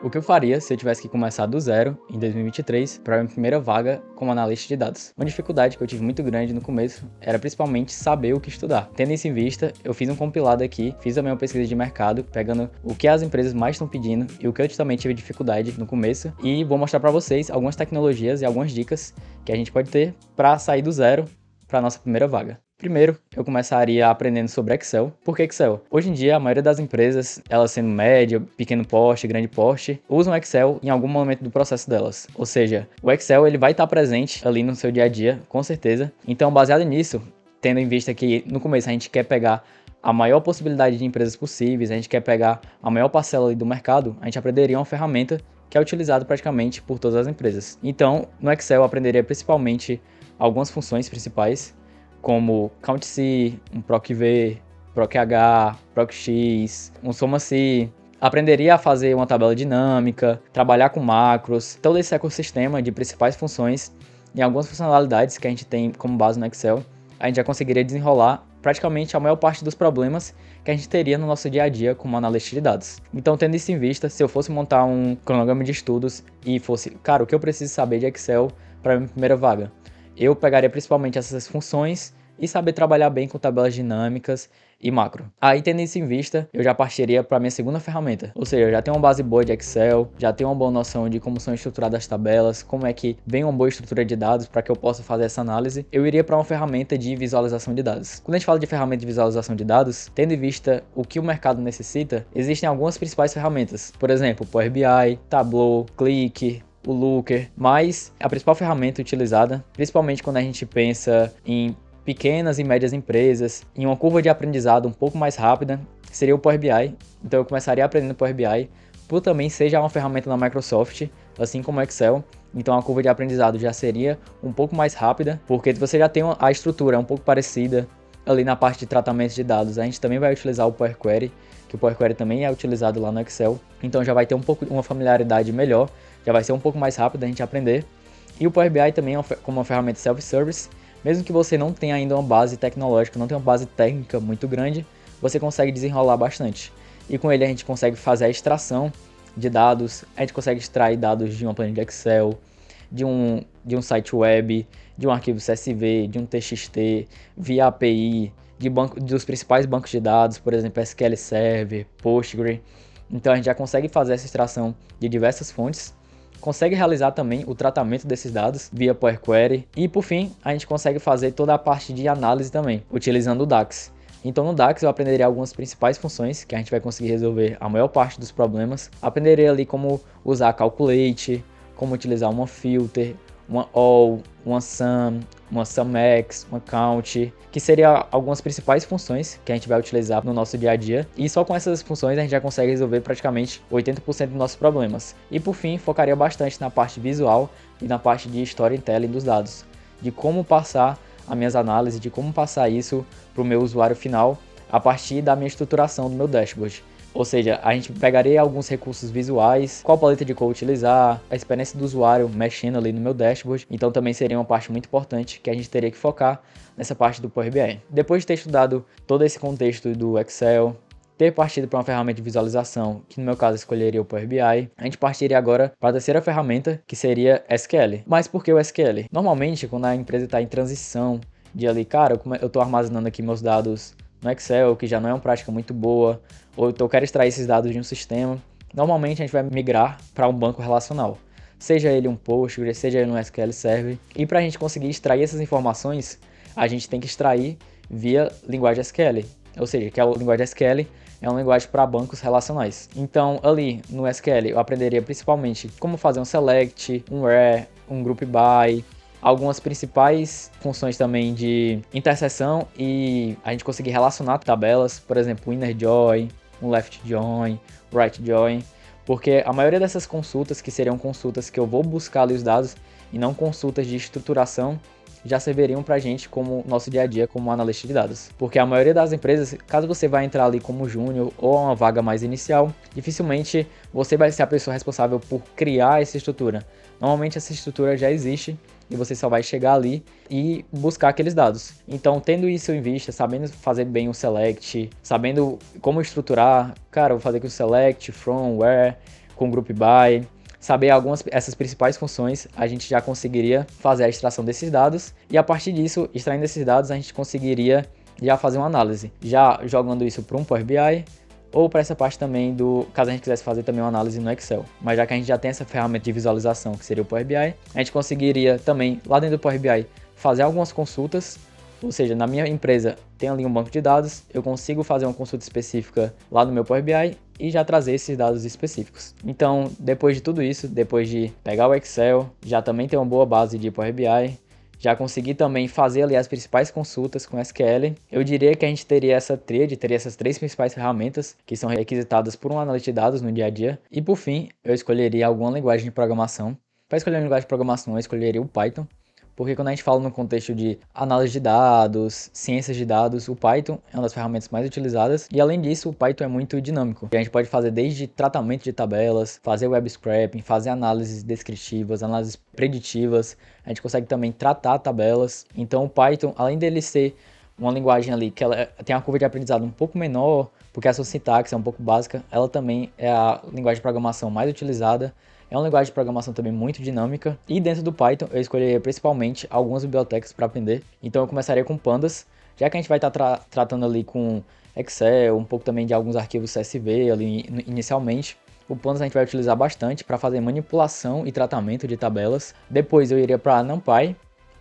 O que eu faria se eu tivesse que começar do zero em 2023 para a minha primeira vaga como analista de dados? Uma dificuldade que eu tive muito grande no começo era principalmente saber o que estudar. Tendo isso em vista, eu fiz um compilado aqui, fiz também uma pesquisa de mercado, pegando o que as empresas mais estão pedindo e o que eu também tive dificuldade no começo, e vou mostrar para vocês algumas tecnologias e algumas dicas que a gente pode ter para sair do zero para a nossa primeira vaga. Primeiro, eu começaria aprendendo sobre Excel. Por que Excel? Hoje em dia, a maioria das empresas, elas sendo média, pequeno porte, grande porte, usam Excel em algum momento do processo delas. Ou seja, o Excel ele vai estar presente ali no seu dia a dia, com certeza. Então, baseado nisso, tendo em vista que no começo a gente quer pegar a maior possibilidade de empresas possíveis, a gente quer pegar a maior parcela ali do mercado, a gente aprenderia uma ferramenta que é utilizada praticamente por todas as empresas. Então, no Excel eu aprenderia principalmente algumas funções principais, como CountC, um ProcV, ProcH, ProcX, um SomaSci. Aprenderia a fazer uma tabela dinâmica, trabalhar com macros, todo esse ecossistema de principais funções e algumas funcionalidades que a gente tem como base no Excel, a gente já conseguiria desenrolar praticamente a maior parte dos problemas que a gente teria no nosso dia a dia como analista de dados. Então, tendo isso em vista, se eu fosse montar um cronograma de estudos e fosse, cara, o que eu preciso saber de Excel para a minha primeira vaga? Eu pegaria principalmente essas funções e saber trabalhar bem com tabelas dinâmicas e macro. Aí, tendo isso em vista, eu já partiria para a minha segunda ferramenta. Ou seja, eu já tenho uma base boa de Excel, já tenho uma boa noção de como são estruturadas as tabelas, como é que vem uma boa estrutura de dados para que eu possa fazer essa análise. Eu iria para uma ferramenta de visualização de dados. Quando a gente fala de ferramenta de visualização de dados, tendo em vista o que o mercado necessita, existem algumas principais ferramentas. Por exemplo, Power BI, Tableau, Qlik, o Looker, mas a principal ferramenta utilizada, principalmente quando a gente pensa em pequenas e médias empresas, em uma curva de aprendizado um pouco mais rápida, seria o Power BI. Então eu começaria aprendendo Power BI, por também ser já uma ferramenta da Microsoft, assim como o Excel. Então a curva de aprendizado já seria um pouco mais rápida, porque você já tem a estrutura um pouco parecida ali na parte de tratamento de dados. A gente também vai utilizar o Power Query, que o Power Query também é utilizado lá no Excel. Então já vai ter uma familiaridade melhor, já vai ser um pouco mais rápido a gente aprender. E o Power BI também é como uma ferramenta self-service. Mesmo que você não tenha ainda uma base tecnológica, não tenha uma base técnica muito grande, você consegue desenrolar bastante. E com ele a gente consegue fazer a extração de dados, a gente consegue extrair dados de uma planilha Excel, de um site web, de um arquivo CSV, de um TXT, via API, dos principais bancos de dados, por exemplo, SQL Server, Postgre. Então a gente já consegue fazer essa extração de diversas fontes, consegue realizar também o tratamento desses dados via Power Query e, por fim, a gente consegue fazer toda a parte de análise também, utilizando o DAX. Então no DAX eu aprenderia algumas principais funções que a gente vai conseguir resolver a maior parte dos problemas. Aprenderia ali como usar a Calculate, como utilizar uma Filter, uma All, uma Sum, uma SumX, uma Count, que seriam algumas principais funções que a gente vai utilizar no nosso dia a dia. E só com essas funções a gente já consegue resolver praticamente 80% dos nossos problemas. E por fim, focaria bastante na parte visual e na parte de storytelling dos dados, de como passar as minhas análises, de como passar isso para o meu usuário final a partir da minha estruturação do meu dashboard. Ou seja, a gente pegaria alguns recursos visuais, qual paleta de cor utilizar, a experiência do usuário mexendo ali no meu dashboard. Então também seria uma parte muito importante que a gente teria que focar nessa parte do Power BI. Depois de ter estudado todo esse contexto do Excel, ter partido para uma ferramenta de visualização, que no meu caso escolheria o Power BI, a gente partiria agora para a terceira ferramenta, que seria SQL. Mas por que o SQL? Normalmente, quando a empresa está em transição de ali, cara, eu estou armazenando aqui meus dados no Excel, que já não é uma prática muito boa, ou então eu quero extrair esses dados de um sistema, normalmente a gente vai migrar para um banco relacional, seja ele um Postgre, seja ele um SQL Server, e para a gente conseguir extrair essas informações, a gente tem que extrair via linguagem SQL, ou seja, que a linguagem SQL é uma linguagem para bancos relacionais. Então ali no SQL eu aprenderia principalmente como fazer um select, um where, um group by, algumas principais funções também de interseção e a gente conseguir relacionar tabelas, por exemplo, inner join, um left join, right join, porque a maioria dessas consultas, que seriam consultas que eu vou buscar ali os dados e não consultas de estruturação, já serviriam pra gente como nosso dia a dia como analista de dados. Porque a maioria das empresas, caso você vá entrar ali como júnior ou uma vaga mais inicial, dificilmente você vai ser a pessoa responsável por criar essa estrutura. Normalmente essa estrutura já existe e você só vai chegar ali e buscar aqueles dados. Então, tendo isso em vista, sabendo fazer bem o select, sabendo como estruturar, cara, eu vou fazer aqui o select, from, where, com Group By, saber essas principais funções, a gente já conseguiria fazer a extração desses dados e a partir disso, extraindo esses dados, a gente conseguiria já fazer uma análise, já jogando isso para um Power BI ou para essa parte também caso a gente quisesse fazer também uma análise no Excel. Mas já que a gente já tem essa ferramenta de visualização que seria o Power BI, a gente conseguiria também lá dentro do Power BI fazer algumas consultas. Ou seja, na minha empresa tem ali um banco de dados, eu consigo fazer uma consulta específica lá no meu Power BI e já trazer esses dados específicos. Então, depois de tudo isso, depois de pegar o Excel, já também ter uma boa base de Power BI, já consegui também fazer ali as principais consultas com SQL, eu diria que a gente teria essa tríade, teria essas 3 principais ferramentas que são requisitadas por um analista de dados no dia a dia. E por fim, eu escolheria alguma linguagem de programação. Para escolher uma linguagem de programação, eu escolheria o Python. Porque quando a gente fala no contexto de análise de dados, ciências de dados, o Python é uma das ferramentas mais utilizadas. E além disso, o Python é muito dinâmico. A gente pode fazer desde tratamento de tabelas, fazer web scraping, fazer análises descritivas, análises preditivas. A gente consegue também tratar tabelas. Então o Python, além dele ser uma linguagem ali que ela tem uma curva de aprendizado um pouco menor, porque a sua sintaxe é um pouco básica, ela também é a linguagem de programação mais utilizada. É uma linguagem de programação também muito dinâmica. E dentro do Python eu escolheria principalmente algumas bibliotecas para aprender. Então eu começaria com Pandas, já que a gente vai estar tratando ali com Excel, um pouco também de alguns arquivos CSV ali inicialmente. O Pandas a gente vai utilizar bastante para fazer manipulação e tratamento de tabelas. Depois eu iria para NumPy.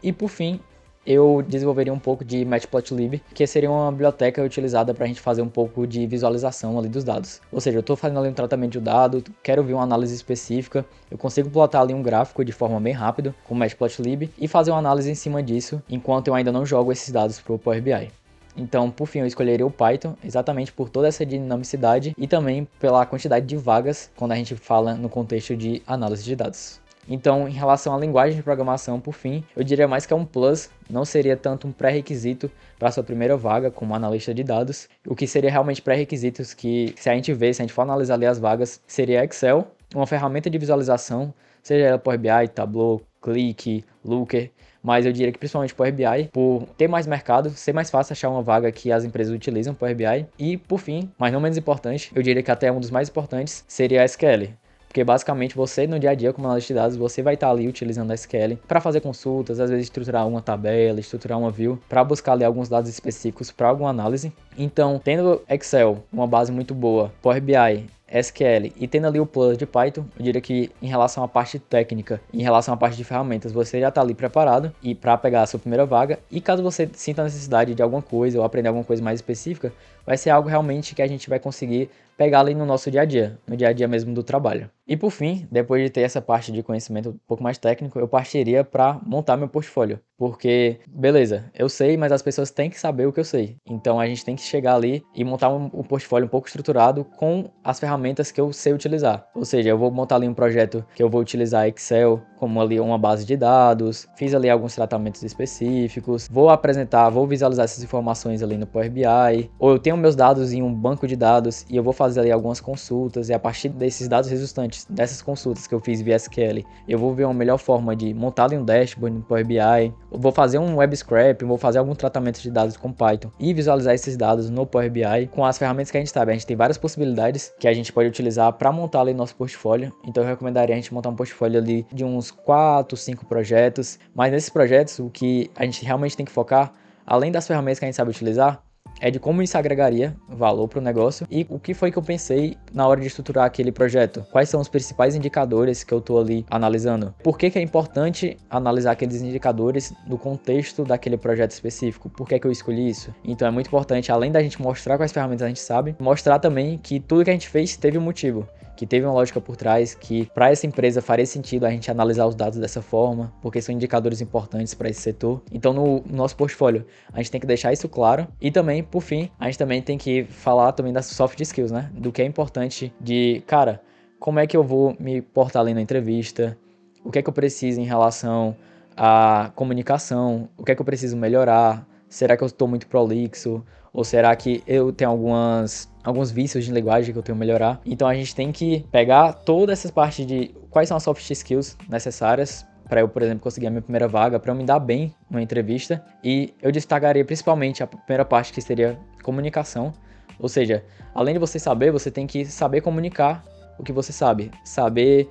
E por fim, eu desenvolveria um pouco de Matplotlib, que seria uma biblioteca utilizada para a gente fazer um pouco de visualização ali dos dados. Ou seja, eu estou fazendo ali um tratamento de um dado, quero ver uma análise específica, eu consigo plotar ali um gráfico de forma bem rápida com Matplotlib e fazer uma análise em cima disso, enquanto eu ainda não jogo esses dados para o Power BI. Então, por fim, eu escolheria o Python, exatamente por toda essa dinamicidade e também pela quantidade de vagas quando a gente fala no contexto de análise de dados. Então, em relação à linguagem de programação, por fim, eu diria mais que é um plus, não seria tanto um pré-requisito para a sua primeira vaga como analista de dados. O que seria realmente pré-requisitos que, se a gente for analisar ali as vagas, seria Excel, uma ferramenta de visualização, seja ela Power BI, Tableau, Qlik, Looker, mas eu diria que principalmente Power BI, por ter mais mercado, ser mais fácil achar uma vaga que as empresas utilizam Power BI. E, por fim, mas não menos importante, eu diria que até um dos mais importantes seria a SQL. Porque basicamente você no dia a dia como analista de dados, você vai estar ali utilizando a SQL para fazer consultas, às vezes estruturar uma tabela, estruturar uma view, para buscar ali alguns dados específicos para alguma análise. Então, tendo Excel, uma base muito boa, Power BI, SQL e tendo ali o plus de Python, eu diria que em relação à parte técnica, em relação à parte de ferramentas, você já está ali preparado e para pegar a sua primeira vaga. E caso você sinta a necessidade de alguma coisa ou aprender alguma coisa mais específica, vai ser algo realmente que a gente vai conseguir pegar ali no nosso dia a dia, no dia a dia mesmo do trabalho. E por fim, depois de ter essa parte de conhecimento um pouco mais técnico, eu partiria para montar meu portfólio. Porque, beleza, eu sei, mas as pessoas têm que saber o que eu sei. Então a gente tem que chegar ali e montar um portfólio um pouco estruturado com as ferramentas que eu sei utilizar. Ou seja, eu vou montar ali um projeto que eu vou utilizar Excel como ali uma base de dados, fiz ali alguns tratamentos específicos, vou visualizar essas informações ali no Power BI, ou eu tenho meus dados em um banco de dados e eu vou fazer ali algumas consultas e a partir desses dados resultantes, dessas consultas que eu fiz via SQL, eu vou ver uma melhor forma de montar ali um dashboard no Power BI, vou fazer um web scraping, vou fazer algum tratamento de dados com Python e visualizar esses dados no Power BI com as ferramentas que a gente sabe. A gente tem várias possibilidades que a gente pode utilizar para montar ali nosso portfólio. Então eu recomendaria a gente montar um portfólio ali de uns 4, 5 projetos, mas nesses projetos o que a gente realmente tem que focar, além das ferramentas que a gente sabe utilizar, é de como isso agregaria valor para o negócio e o que foi que eu pensei na hora de estruturar aquele projeto. Quais são os principais indicadores que eu estou ali analisando? Por que é importante analisar aqueles indicadores no contexto daquele projeto específico? Por que eu escolhi isso? Então é muito importante, além da gente mostrar quais ferramentas a gente sabe, mostrar também que tudo que a gente fez teve um motivo, que teve uma lógica por trás, que para essa empresa faria sentido a gente analisar os dados dessa forma, porque são indicadores importantes para esse setor. Então no nosso portfólio a gente tem que deixar isso claro e também, por fim, a gente também tem que falar também das soft skills, né? Do que é importante de, cara, como é que eu vou me portar ali na entrevista, o que é que eu preciso em relação à comunicação, o que é que eu preciso melhorar, será que eu estou muito prolixo, ou será que eu tenho alguns vícios de linguagem que eu tenho que melhorar? Então a gente tem que pegar toda essa parte de quais são as soft skills necessárias para eu, por exemplo, conseguir a minha primeira vaga, para eu me dar bem numa entrevista. E eu destacaria principalmente a primeira parte, que seria comunicação. Ou seja, além de você saber, você tem que saber comunicar o que você sabe. Saber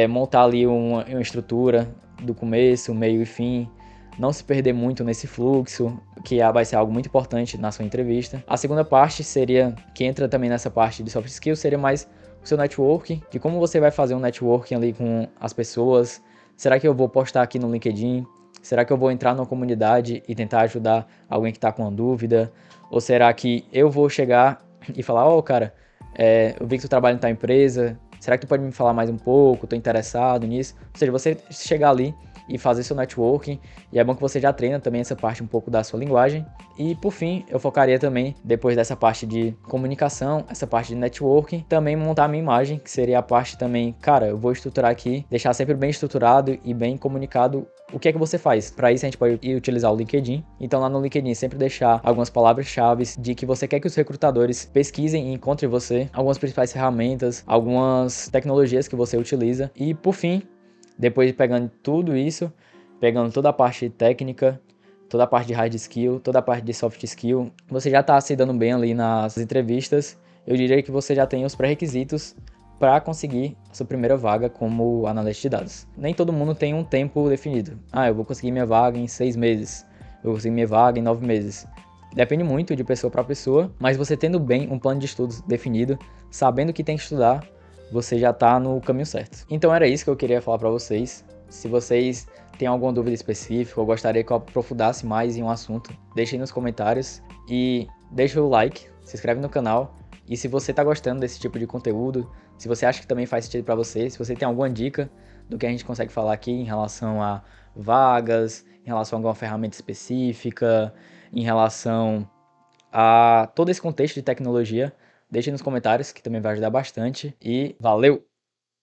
montar ali uma estrutura do começo, meio e fim, não se perder muito nesse fluxo, que vai ser algo muito importante na sua entrevista. A segunda parte seria, que entra também nessa parte de soft skills, seria mais o seu networking, de como você vai fazer um networking ali com as pessoas. Será que eu vou postar aqui no LinkedIn? Será que eu vou entrar numa comunidade e tentar ajudar alguém que está com uma dúvida? Ou será que eu vou chegar e falar, cara, eu vi que tu trabalha em tal empresa, será que tu pode me falar mais um pouco? Tô interessado nisso. Ou seja, você chegar ali e fazer seu networking, e é bom que você já treina também essa parte um pouco da sua linguagem. E por fim, eu focaria também, depois dessa parte de comunicação, essa parte de networking, também montar a minha imagem, que seria a parte também, cara, eu vou estruturar aqui, deixar sempre bem estruturado e bem comunicado o que é que você faz. Para isso a gente pode utilizar o LinkedIn. Então lá no LinkedIn sempre deixar algumas palavras-chave de que você quer que os recrutadores pesquisem e encontrem você, algumas principais ferramentas, algumas tecnologias que você utiliza. E por fim, depois de pegando tudo isso, pegando toda a parte técnica, toda a parte de hard skill, toda a parte de soft skill, você já está se dando bem ali nas entrevistas. Eu diria que você já tem os pré-requisitos para conseguir a sua primeira vaga como analista de dados. Nem todo mundo tem um tempo definido. Eu vou conseguir minha vaga em 6 meses, eu vou conseguir minha vaga em 9 meses. Depende muito de pessoa para pessoa, mas você tendo bem um plano de estudos definido, sabendo o que tem que estudar, você já está no caminho certo. Então era isso que eu queria falar para vocês. Se vocês têm alguma dúvida específica ou gostaria que eu aprofundasse mais em um assunto, deixem nos comentários e deixa o like, se inscreve no canal. E se você está gostando desse tipo de conteúdo, se você acha que também faz sentido para você, se você tem alguma dica do que a gente consegue falar aqui em relação a vagas, em relação a alguma ferramenta específica, em relação a todo esse contexto de tecnologia, deixe nos comentários que também vai ajudar bastante. E valeu!